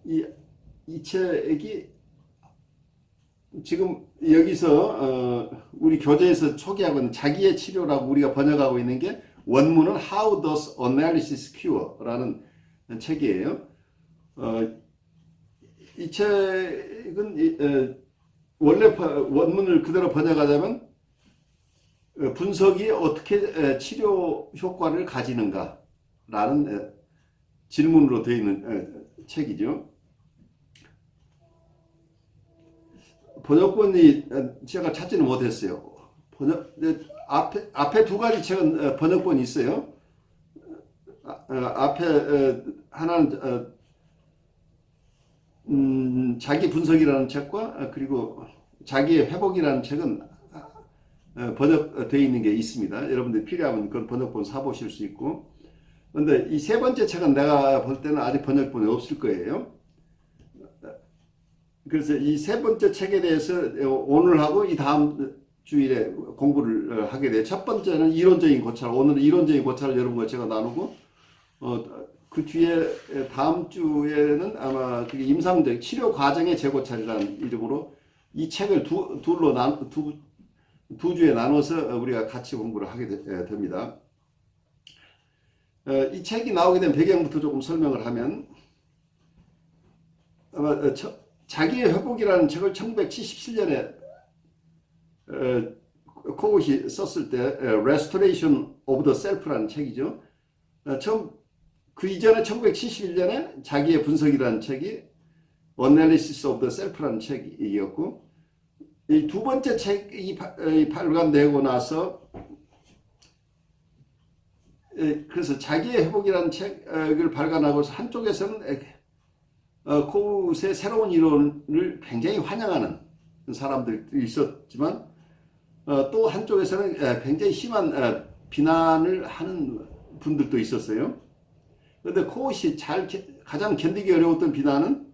이, 이 책이 지금 여기서 우리 교재에서 소개하고 있는 자기의 치료라고 우리가 번역하고 있는 게 원문은 How Does Analysis Cure라는 책이에요. 이 책은 원래 원문을 그대로 번역하자면 분석이 어떻게 치료 효과를 가지는가라는 질문으로 되어 있는 책이죠. 번역본이 제가 찾지는 못했어요. 앞에 두 가지 책은 번역본이 있어요. 앞에 하나는 자기 분석이라는 책과 그리고 자기의 회복이라는 책은 번역되어 있는 게 있습니다. 여러분들 필요하면 그런 번역본 사보실 수 있고. 그런데 이 세 번째 책은 내가 볼 때는 아직 번역본이 없을 거예요. 그래서 이 세 번째 책에 대해서 오늘 하고 이 다음 주일에 공부를 하게 돼요. 첫 번째는 이론적인 고찰, 오늘은 이론적인 고찰을 여러분과 제가 나누고, 그 뒤에 다음 주에는 아마 그게 임상적 치료 과정의 재고찰이라는 이름으로 이 책을 두 주에 나눠서 우리가 같이 공부를 하게 됩니다. 이 책이 나오게 된 배경부터 조금 설명을 하면, 아마 자기의 회복이라는 책을 1977년에 코웃이 썼을 때 Restoration of the Self라는 책이죠. 그 이전에 1971년에 자기의 분석이라는 책이 Analysis of the Self라는 책이었고, 이 두 번째 책이 발간되고 나서 그래서 자기의 회복이라는 책을 발간하고서 한쪽에서는 코웃의 새로운 이론을 굉장히 환영하는 사람들이 있었지만 또 한쪽에서는 굉장히 심한 비난을 하는 분들도 있었어요. 그런데 코웃이 가장 견디기 어려웠던 비난은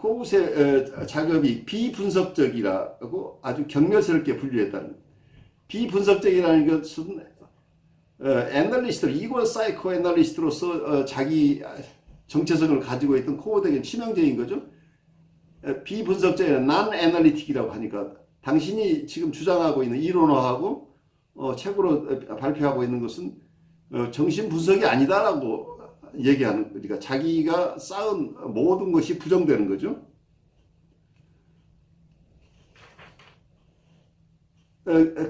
코웃의 작업이 비분석적이라고 아주 경멸스럽게 분류했다는. 비분석적이라는 것은 애널리스트, 이고 사이코 애널리스트로서 자기 정체성을 가지고 있던 코웃에게 치명적인 거죠. 비분석적인 non 애널리틱이라고 하니까 당신이 지금 주장하고 있는 이론화하고 책으로 발표하고 있는 것은 정신 분석이 아니다라고 얘기하는, 그러니까 자기가 쌓은 모든 것이 부정되는 거죠.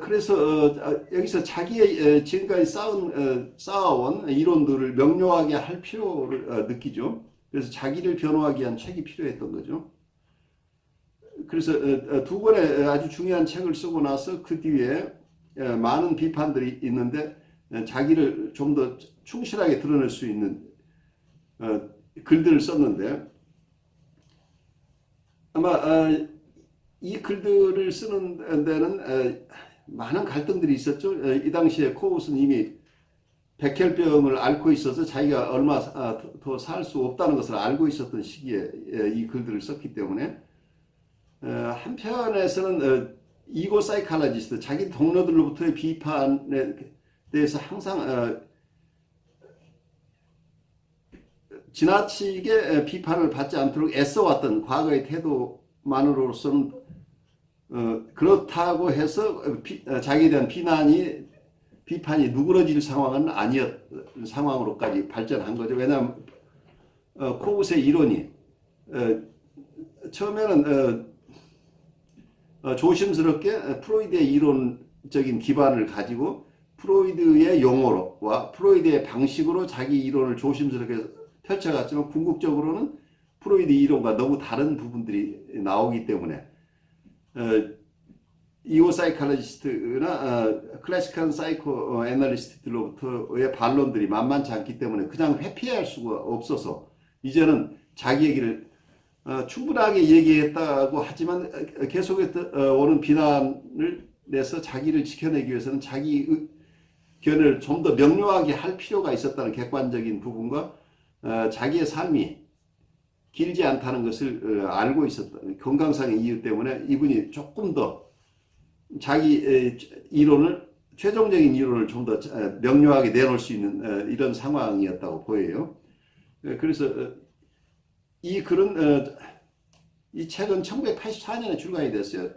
그래서 여기서 자기의 지금까지 쌓아온 이론들을 명료하게 할 필요를 느끼죠. 그래서 자기를 변호하기 위한 책이 필요했던 거죠. 그래서 두 권의 아주 중요한 책을 쓰고 나서 그 뒤에 많은 비판들이 있는데 자기를 좀 더 충실하게 드러낼 수 있는 글들을 썼는데, 아마 이 글들을 쓰는 데는 많은 갈등들이 있었죠. 이 당시에 코웃은 이미 백혈병을 앓고 있어서 자기가 얼마 더 살 수 없다는 것을 알고 있었던 시기에 이 글들을 썼기 때문에 한편에서는 이고 사이칼라지스트, 자기 동료들로부터의 비판에 대해서 항상 지나치게 비판을 받지 않도록 애써왔던 과거의 태도만으로서는 그렇다고 해서 자기에 대한 비판이 누그러질 상황은 아니었던 상황으로까지 발전한 거죠. 왜냐하면 코웃의 이론이 처음에는 조심스럽게 프로이드의 이론적인 기반을 가지고 프로이드의 용어와 프로이드의 방식으로 자기 이론을 조심스럽게 펼쳐갔지만 궁극적으로는 프로이드 이론과 너무 다른 부분들이 나오기 때문에 이오 사이칼리스트나 클래식한 사이코 애널리스트들로부터의 반론들이 만만치 않기 때문에 그냥 회피할 수가 없어서 이제는 자기 얘기를 충분하게 얘기했다고 하지만 계속해서 오는 비난을 내서 자기를 지켜내기 위해서는 자기 의견을 좀 더 명료하게 할 필요가 있었다는 객관적인 부분과 자기의 삶이 길지 않다는 것을 알고 있었던 건강상의 이유 때문에 이분이 조금 더 자기 이론을, 최종적인 이론을 좀 더 명료하게 내놓을 수 있는 이런 상황이었다고 보여요. 그래서 이 글은 이 책은 1984년에 출간이 됐어요.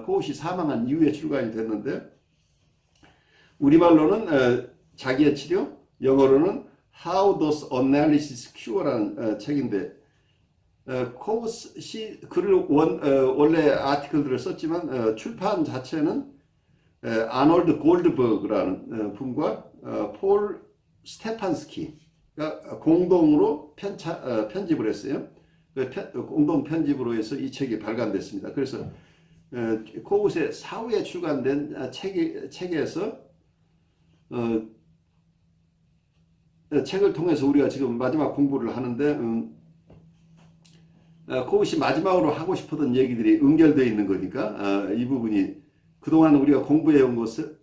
코웃이 사망한 이후에 출간이 됐는데 우리말로는 자기의 치료, 영어로는 How Does Analysis Cure라는 책인데 코웃이 글을 원래 아티클들을 썼지만 출판 자체는 아놀드 골드버그라는 분과 폴 스테판스키가 공동으로 편집을 했어요. 공동 편집으로 해서 이 책이 발간됐습니다. 그래서 코웃의 사후에 출간된 책에서 책을 통해서 우리가 지금 마지막 공부를 하는데 코웃이 마지막으로 하고 싶었던 얘기들이 연결되어 있는 거니까 이 부분이 그동안 우리가 공부해온 것을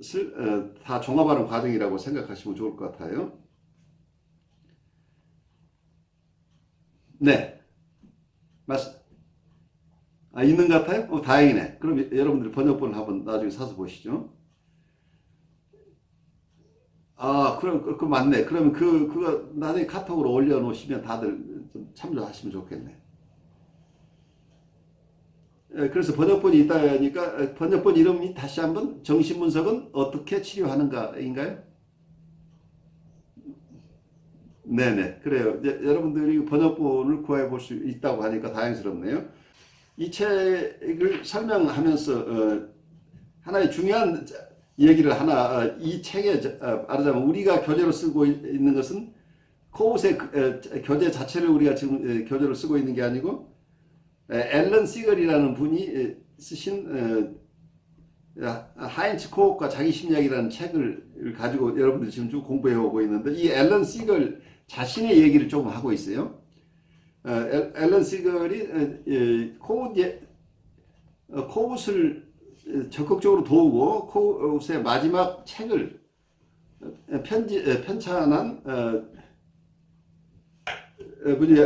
다 종합하는 과정이라고 생각하시면 좋을 것 같아요. 네, 있는 것 같아요? 다행이네. 그럼 여러분들 번역본을 한번 나중에 사서 보시죠. 그럼 맞네. 그러면 그거 나중에 카톡으로 올려놓으시면 다들 좀 참조하시면 좋겠네. 그래서 번역본이 있다니까 번역본 이름이 다시 한번 정신분석은 어떻게 치료하는가인가요? 네네. 그래요. 이제 여러분들이 번역본을 구해 볼 수 있다고 하니까 다행스럽네요. 이 책을 설명하면서 하나의 중요한 얘기를 하나 이 책에 말하자면 우리가 교재로 쓰고 있는 것은 코웃의 교재 자체를 우리가 지금 교재로 쓰고 있는 게 아니고 앨런 시걸이라는 분이 쓰신 하인츠 코웃과 자기심리학이라는 책을 가지고 여러분들이 지금 쭉 공부해 오고 있는데 이 앨런 시걸 자신의 얘기를 조금 하고 있어요. 앨런 시걸이 코웃을 적극적으로 도우고 코웃의 마지막 책을 편찬한 분이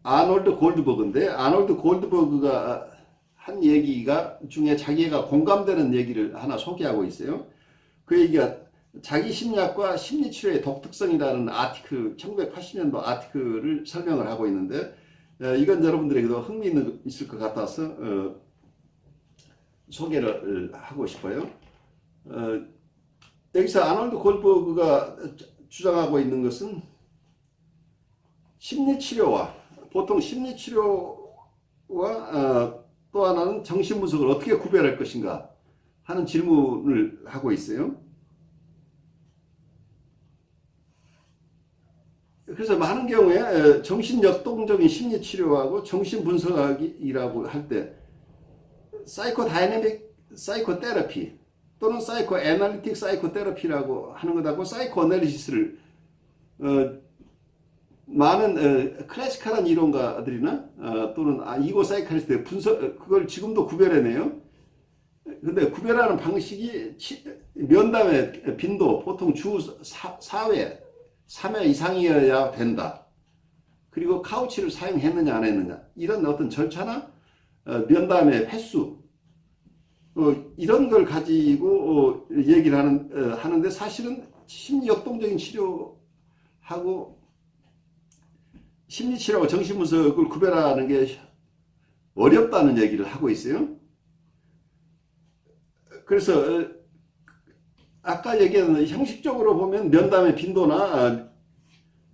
아놀드 골드버그인데 아놀드 골드버그가 한 얘기가 중에 자기가 공감되는 얘기를 하나 소개하고 있어요. 그 얘기가 자기 심리학과 심리치료의 독특성이라는 아티클 1980년도 아티클을 설명을 하고 있는데 이건 여러분들에게도 흥미있는 있을 것 같아서 소개를 하고 싶어요. 여기서 아놀드 골드버그가 주장하고 있는 것은 심리치료와 보통 심리치료와 또 하나는 정신분석을 어떻게 구별할 것인가 하는 질문을 하고 있어요. 그래서 많은 경우에 정신역동적인 심리치료하고 정신분석학이라고 할 때 사이코다이내믹 사이코테라피 또는 사이코애널리틱 사이코테라피라고 하는 것하고 사이코애널리시스를 많은 클래시컬한 이론가들이나 또는 이고 사이칼리스트의 그걸 지금도 구별해내요. 근데 구별하는 방식이 면담의 빈도 보통 주 4회 3회 이상이어야 된다. 그리고 카우치를 사용했느냐 안 했느냐 이런 어떤 절차나 면담의 횟수 이런 걸 가지고 얘기를 하는데 사실은 심리역동적인 치료하고 심리치료하고 정신분석을 구별하는 게 어렵다는 얘기를 하고 있어요. 그래서 아까 얘기한 형식적으로 보면 면담의 빈도나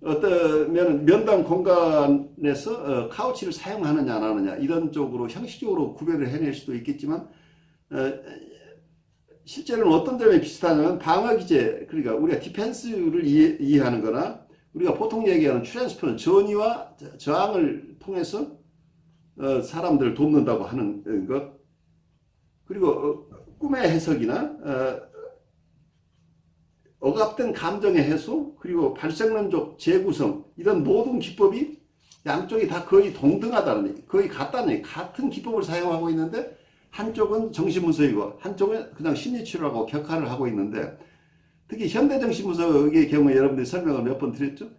어떤 면담 공간에서 카우치를 사용하느냐 안 하느냐 이런 쪽으로 형식적으로 구별을 해낼 수도 있겠지만 실제로는 어떤 점에 비슷하냐면 방어기제 그러니까 우리가 디펜스를 이해하는 거나 우리가 보통 얘기하는 트랜스퍼는 전이와 저항을 통해서 사람들을 돕는다고 하는 것 그리고 꿈의 해석이나 억압된 감정의 해소 그리고 발생론적 재구성 이런 모든 기법이 양쪽이 다 거의 동등하다는 거의 같은 기법을 사용하고 있는데 한쪽은 정신분석이고 한쪽은 그냥 심리치료라고 격하를 하고 있는데 특히 현대정신분석의 경우에 여러분들이 설명을 몇 번 드렸죠.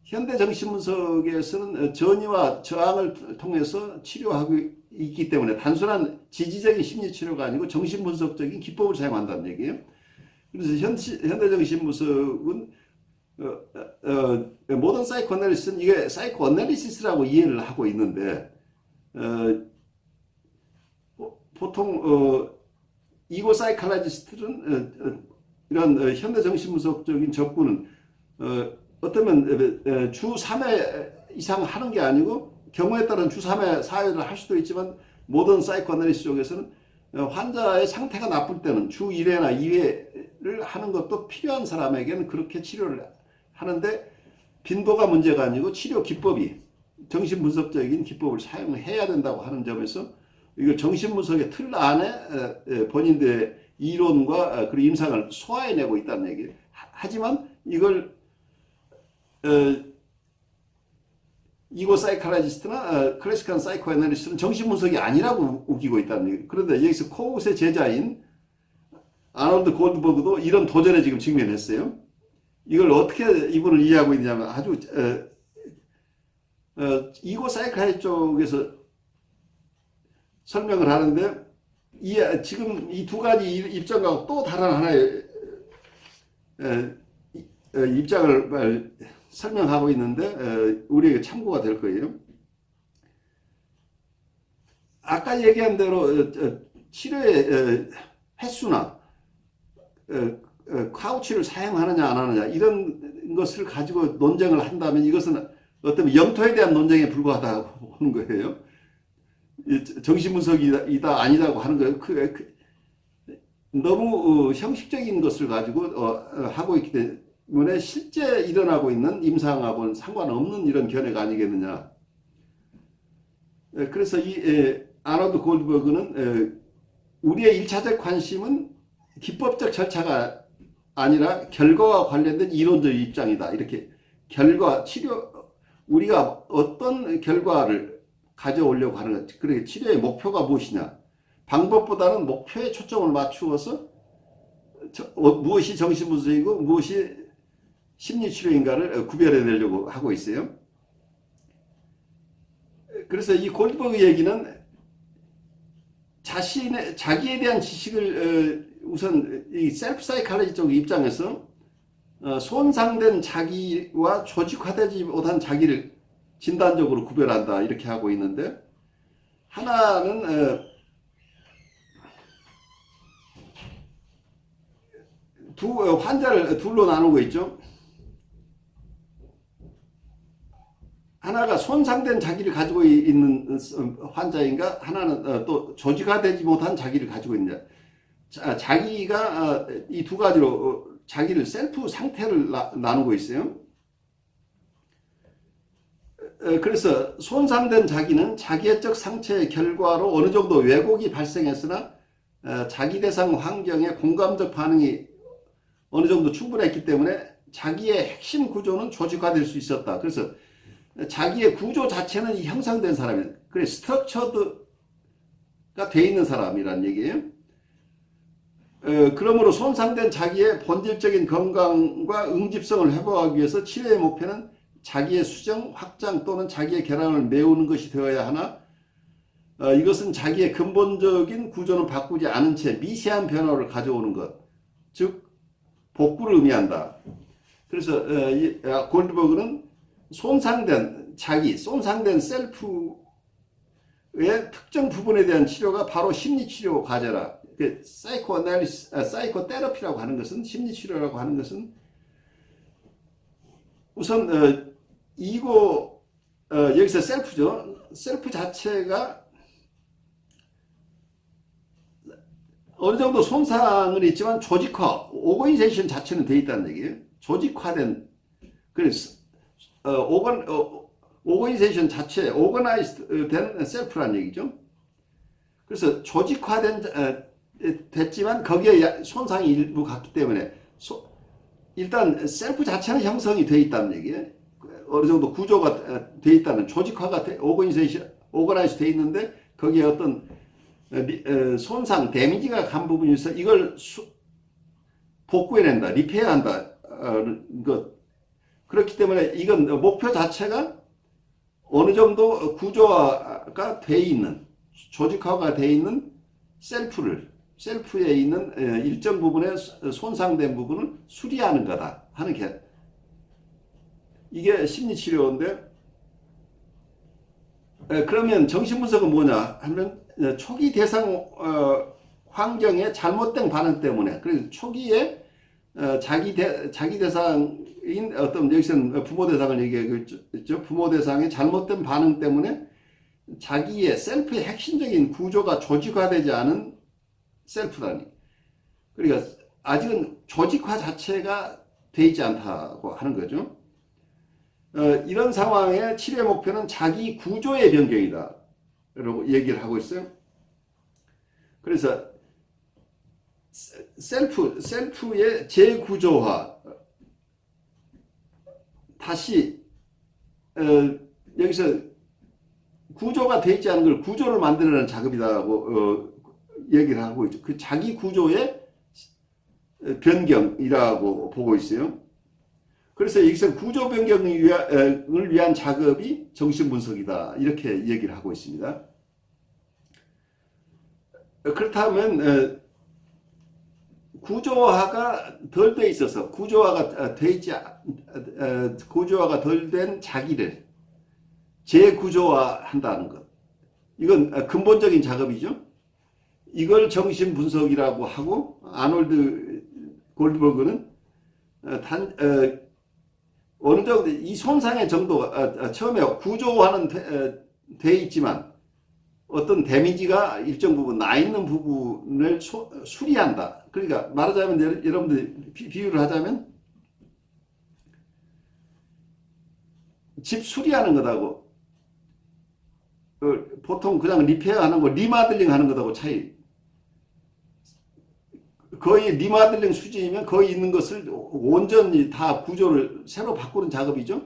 현대정신분석에서는 전이와 저항을 통해서 치료하고 있기 때문에 단순한 지지적인 심리치료가 아니고 정신분석적인 기법을 사용한다는 얘기예요. 그래서 현대정신분석은 모던 사이코 애널리시스는 이게 사이코 애널리시스라고 이해를 하고 있는데 보통 이고 사이칼라지스트는 이런 현대 정신분석적인 접근은 어쩌면 주 3회 이상 하는 게 아니고 경우에 따른 주 3회, 4회를 할 수도 있지만 모던 사이코 애널리시스 쪽에서는 환자의 상태가 나쁠 때는 주 1회나 2회를 하는 것도 필요한 사람에게는 그렇게 치료를 하는데 빈도가 문제가 아니고 치료 기법이 정신분석적인 기법을 사용해야 된다고 하는 점에서 이걸 정신분석의 틀 안에 본인들의 이론과 그리고 임상을 소화해내고 있다는 얘기예요. 하지만 이걸 이고 사이칼라지스트나 클래식한 사이코 애널리스트는 정신분석이 아니라고 우기고 있다는 얘기예요. 그런데 여기서 코웃의 제자인 아놀드 골드버그도 이런 도전에 지금 직면했어요. 이걸 어떻게 이분을 이해하고 있냐면 아주 이고 사이칼 쪽에서 설명을 하는데 지금 이 두 가지 입장과 또 다른 하나의 입장을 설명하고 있는데 우리에게 참고가 될 거예요. 아까 얘기한 대로 치료의 횟수나 카우치를 사용하느냐 안 하느냐 이런 것을 가지고 논쟁을 한다면 이것은 어떤 영토에 대한 논쟁에 불과하다고 보는 거예요. 정신분석이다 아니다고 하는 거예요. 너무 형식적인 것을 가지고 하고 있기 때문에 실제 일어나고 있는 임상하고는 상관없는 이런 견해가 아니겠느냐. 그래서 이 아놀드 골드버그는 우리의 1차적 관심은 기법적 절차가 아니라 결과와 관련된 이론적 입장이다. 이렇게 결과, 치료, 우리가 어떤 결과를 가져오려고 하는 것, 그러니까 치료의 목표가 무엇이냐. 방법보다는 목표에 초점을 맞추어서 무엇이 정신분석이고 무엇이 심리치료인가를 구별해내려고 하고 있어요. 그래서 이 골드버그 얘기는 자기에 대한 지식을 우선 이 셀프 사이칼로지 쪽 입장에서 손상된 자기와 조직화되지 못한 자기를 진단적으로 구별한다 이렇게 하고 있는데 하나는 환자를 둘로 나누고 있죠. 하나가 손상된 자기를 가지고 있는 환자인가 하나는 또 조직화되지 못한 자기를 가지고 있느냐. 자기가 이 두 가지로 자기를 셀프 상태를 나누고 있어요. 그래서 손상된 자기는 자기애적 상처의 결과로 어느 정도 왜곡이 발생했으나 자기 대상 환경의 공감적 반응이 어느 정도 충분했기 때문에 자기의 핵심 구조는 조직화될 수 있었다. 그래서 자기의 구조 자체는 형성된 사람이에요. 그래 스트럭처드가 돼 있는 사람이란 얘기예요. 그러므로 손상된 자기의 본질적인 건강과 응집성을 회복하기 위해서 치료의 목표는 자기의 수정, 확장 또는 자기의 결함을 메우는 것이 되어야 하나 이것은 자기의 근본적인 구조는 바꾸지 않은 채 미세한 변화를 가져오는 것, 즉 복구를 의미한다. 그래서 골드버그는 손상된 자기, 손상된 셀프의 특정 부분에 대한 치료가 바로 심리치료 과제라. 사이코 테라피라고 하는 것은 심리치료라고 하는 것은 우선 여기서 셀프죠. 셀프 자체가 어느 정도 손상은 있지만 조직화, 오거니제이션 자체는 돼 있다는 얘기예요. 조직화된 그래서 오거니제이션 자체, 오거나이즈드 된 셀프란 얘기죠. 그래서 조직화된 됐지만 거기에 손상이 일부 갔기 때문에 일단 셀프 자체는 형성이 돼 있다는 얘기예요. 어느 정도 구조가 돼 있다는 조직화가 오거나이즈 돼 있는데 거기에 어떤 손상, 데미지가 간 부분이 있어 이걸 복구해낸다, 리페어한다. 그렇기 때문에 이건 목표 자체가 어느 정도 구조화가 돼 있는, 조직화가 돼 있는 셀프에 있는 일정 부분의 손상된 부분을 수리하는 거다 하는 게 이게 심리치료인데, 그러면 정신분석은 뭐냐 하면 초기 대상 환경의 잘못된 반응 때문에, 그래서 초기에 자기 대상인 어떤, 여기서는 부모 대상을 얘기하고 있죠. 부모 대상의 잘못된 반응 때문에 자기의 셀프의 핵심적인 구조가 조직화되지 않은 셀프라니. 그러니까 아직은 조직화 자체가 돼 있지 않다고 하는 거죠. 이런 상황의 치료의 목표는 자기 구조의 변경이다 라고 얘기를 하고 있어요. 그래서 셀프의 재구조화, 다시 여기서 구조가 돼 있지 않은 걸 구조를 만들어내는 작업이라고 얘기를 하고 있죠. 그 자기 구조의 변경이라고 보고 있어요. 그래서 여기서 구조 변경을 위한 작업이 정신분석이다, 이렇게 얘기를 하고 있습니다. 그렇다면 구조화가 덜 돼 있어서, 구조화가 덜 된 자기를 재구조화한다는 것, 이건 근본적인 작업이죠. 이걸 정신분석이라고 하고, 아놀드 골드버그는 어느 정도 이 손상의 정도가 처음에 구조화는 돼 있지만 어떤 데미지가 일정 부분 나 있는 부분을 수리한다. 그러니까 말하자면, 여러분들 비유를 하자면 집 수리하는 것하고 보통 그냥 리페어하는 거, 리마들링 하는 것하고 차이. 거의 리마들링 수준이면 거의 있는 것을 온전히 다 구조를 새로 바꾸는 작업이죠.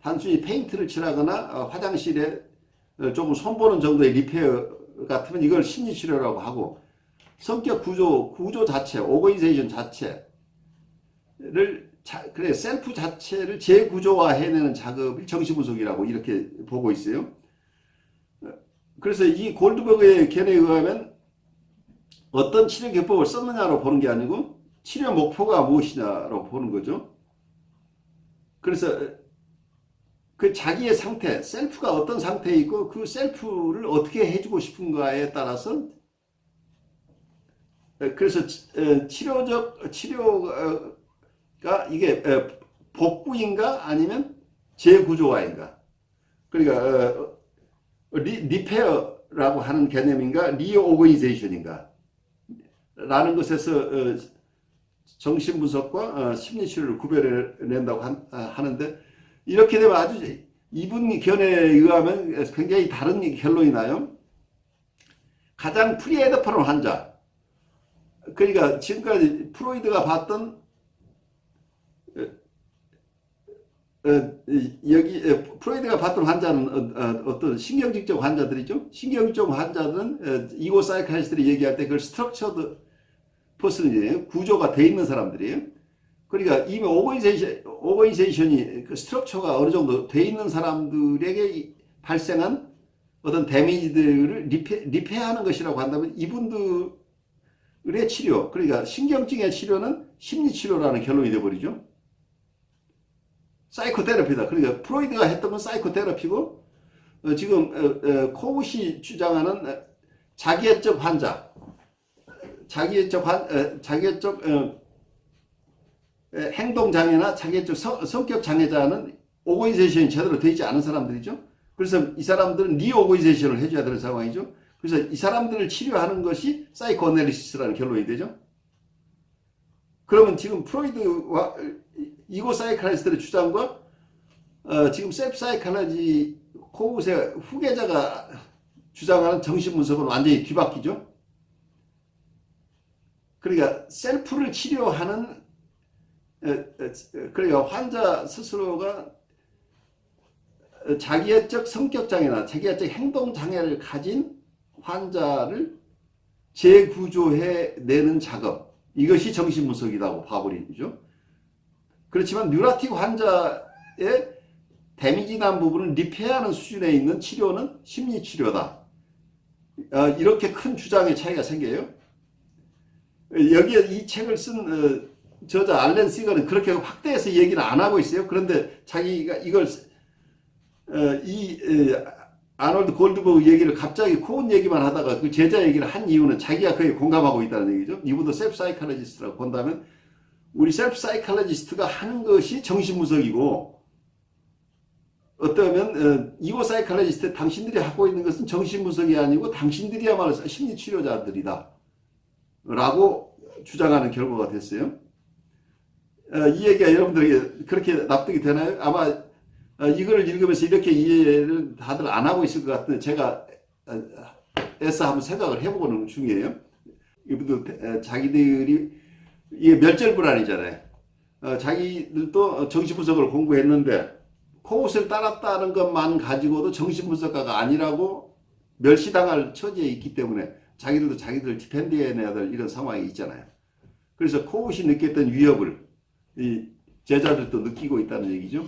단순히 페인트를 칠하거나 화장실에 조금 손보는 정도의 리페어 같으면 이걸 심리치료라고 하고, 성격 구조 자체, 오거니제이션 자체를, 그래, 셀프 자체를 재구조화해내는 작업이 정신분석이라고 이렇게 보고 있어요. 그래서 이 골드버그의 견해에 의하면 어떤 치료 기법을 썼느냐로 보는 게 아니고 치료 목표가 무엇이냐로 보는 거죠. 그래서 그 자기의 상태, 셀프가 어떤 상태에 있고 그 셀프를 어떻게 해주고 싶은가에 따라서, 그래서 치료가 이게 복구인가 아니면 재구조화인가, 그러니까 리페어라고 하는 개념인가 리오거니제이션인가 라는 것에서 정신분석과 심리치료를 구별해낸다고 하는데, 이렇게 되면 아주 이분 견해에 의하면 굉장히 다른 결론이 나요. 가장 프리헤드파는 환자, 그러니까 지금까지 프로이드가 봤던 여기 프로이드가 봤던 환자는 어떤 신경질적 환자들이죠. 신경질적 환자들은 이고 사이칼리스트들이 얘기할 때 그걸 스트럭처드 퍼슨이에요. 구조가 돼 있는 사람들이에요. 그러니까 이미 오거니제이션이 그 스트럭처가 어느 정도 돼 있는 사람들에게 발생한 어떤 데미지들을 리페어하는 것이라고 한다면, 이분들의 치료, 그러니까 신경증의 치료는 심리치료라는 결론이 되어버리죠. 사이코테라피다. 그러니까 프로이드가 했던 건 사이코테라피고, 지금 코웃이 주장하는 자기애적 환자, 자기애적 행동장애나 자기애적 성격장애자는 오거니제이션이 제대로 되어 있지 않은 사람들이죠. 그래서 이 사람들은 리오거니제이션을 해줘야 되는 상황이죠. 그래서 이 사람들을 치료하는 것이 사이코애널리시스라는 결론이 되죠. 그러면 지금 프로이드와 이고 사이칼리스트의 주장과 지금 셀프 사이칼러지 코웃의 후계자가 주장하는 정신분석은 완전히 뒤바뀌죠. 그러니까 셀프를 치료하는, 그러니까 환자 스스로가 자기애적 성격장애나 자기애적 행동장애를 가진 환자를 재구조해내는 작업, 이것이 정신분석이라고 봐버리죠. 그렇지만 뉴라틱 환자의 데미지 난 부분을 리페어하는 수준에 있는 치료는 심리치료다. 이렇게 큰 주장의 차이가 생겨요. 여기에 이 책을 쓴 저자 알렌 시거는 그렇게 확대해서 얘기는 안 하고 있어요. 그런데 자기가 이걸 아놀드 골드버그 얘기를 갑자기 코운 얘기만 하다가 그 제자 얘기를 한 이유는 자기가 그에 공감하고 있다는 얘기죠. 이분도 셀프 사이칼로지스트라고 본다면 우리 셀프 사이칼로지스트가 하는 것이 정신분석이고 어떠면 이고 사이칼로지스트 당신들이 하고 있는 것은 정신분석이 아니고 당신들이야말로 심리치료자들이다 라고 주장하는 결과가 됐어요. 이 얘기가 여러분들에게 그렇게 납득이 되나요? 아마 이걸 읽으면서 이렇게 이해를 다들 안 하고 있을 것 같은데 제가 애써 한번 생각을 해보는 중이에요. 이분들 자기들이 이게 멸절불안이잖아요. 자기들도 정신분석을 공부했는데 코웃을 따랐다는 것만 가지고도 정신분석가가 아니라고 멸시당할 처지에 있기 때문에 자기들도 자기들을 디펜드해내야 될 이런 상황이 있잖아요. 그래서 코웃이 느꼈던 위협을 이 제자들도 느끼고 있다는 얘기죠.